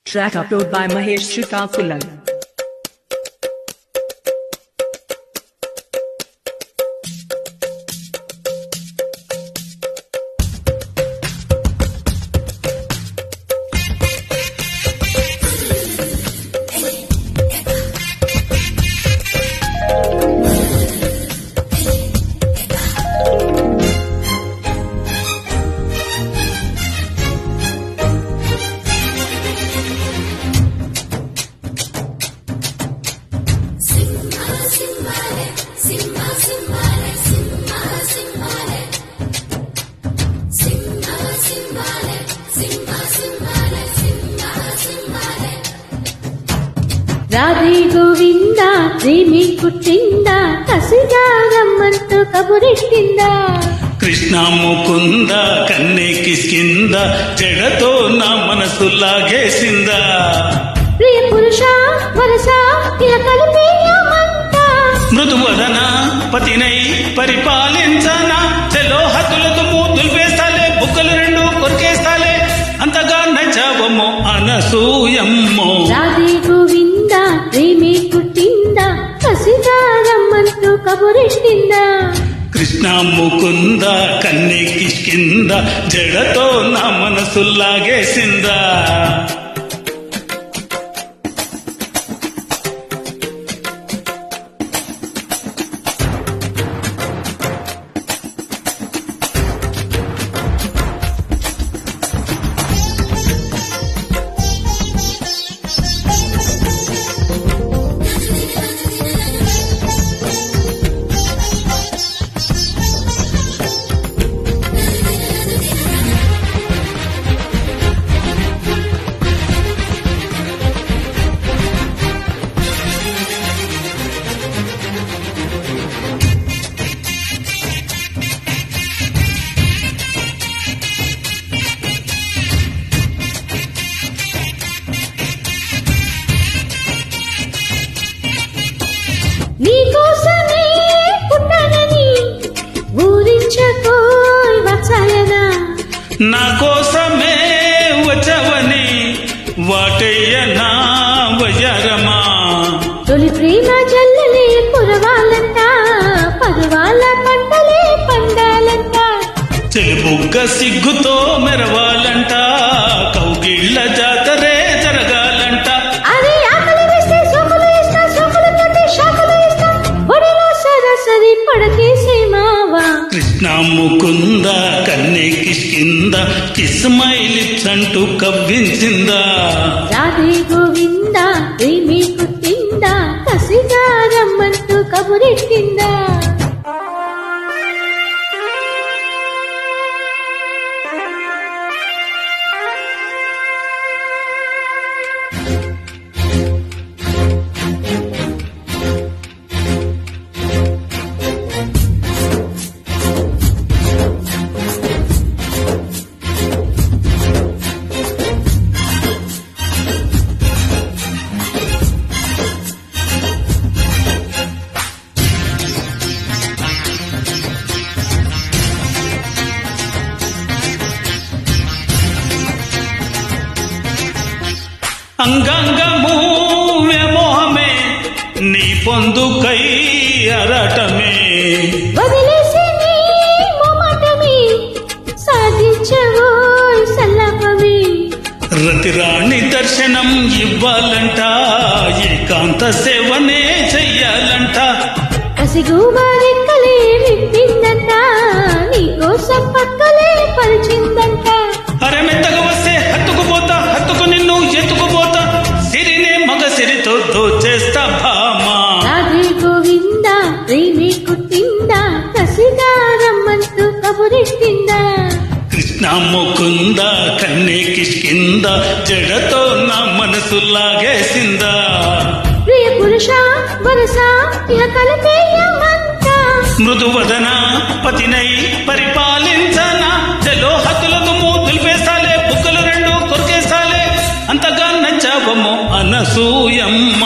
Track upload by Mahesh Srikakulam. Radhe Govinda ప్రేమి పుట్టింద కసిగా రమ్మంటూ కబురెట్టిందా కృష్ణ ముకుంద కన్నె కిష్కింద చెడతో నా మనసు లాగేసిందా ప్రియ పురుష వరస ఇలా కలిపేయమంట మృదువదన పతినై పరిపాలించనా చెలో హద్దులకు మూతులు వేస్తాలే బుక్కలు రెండు కొరికేస్తాలే అంతగా నచ్చావమ్మో అనసూయమ్మో రాధే గోవింద ప్రేమి పుట్టింద కసిగా రమ్మంటూ కబురెట్టిందా కృష్ణ ముకుంద కన్నె కిష్కింద జడతో నా మనసు లాగేసిందా నీకోసమే పుట్టనని ఊరించకోయ్ వత్సలనా నా కోసమే వచ్చవని వాటయ్యనా వయరమా తొలి ప్రేమ జల్లలే కురవాలంట పరువాల పంటలే పండాలంట చెలుబుగ్గ సిగ్గుతో మెరవాలంట కౌగిళ్ళ జాతరే జరగాలంట అరే ఆకలి వేస్తే సోకులు ఇస్తా సోకులు కట్టి షాకులు ఇస్తా ఒడిలో సరసరి పడకేసే మావా కృష్ణ ముకుంద కన్నె కిష్కింద కిస్మైలిప్స్ అంటూ కవ్వించిందా రాధే గోవింద ప్రేమి పుట్టిందా కసిగా రమ్మంటూ కబురెట్టిందా అంగాంగము వ్యామోహమే నీ పొందుకై అరటమే వదిలేసి నీ మొమాటమే సాధించవోయ్ సల్లపమే రతిరాణి దర్శనం ఇవ్వాలంట ఏకాంత సేవనే చెయ్యాలంట కసిగూబారెక్కలే విప్పిందంట నీకోసం పక్కలే పరిచిందంట అరే మెత్తగా వస్తే హత్తుకుపోతా హత్తుకు నిన్ను ఎత్తుకుపోతా సిరినే మగ సిరితో దోచేస్తా భామా రాధే గోవింద ప్రేమి కుట్టిందా కసిగా రమ్మంటూ కబురెట్టిందా కృష్ణ ముకుంద కన్నె కిష్కింద జడతో నా మనసు లాగేసిందా ప్రియ పురుష వరస ఇలా కలిపేయమంట మృదువదన పతినై పరిపాలించనా చెలో హద్దులకు మూతులు వేస్తాలే బుక్కలు రెండు కొరికేస్తాలే అంతగా నచ్చావమ్మో అనసూయమ్మ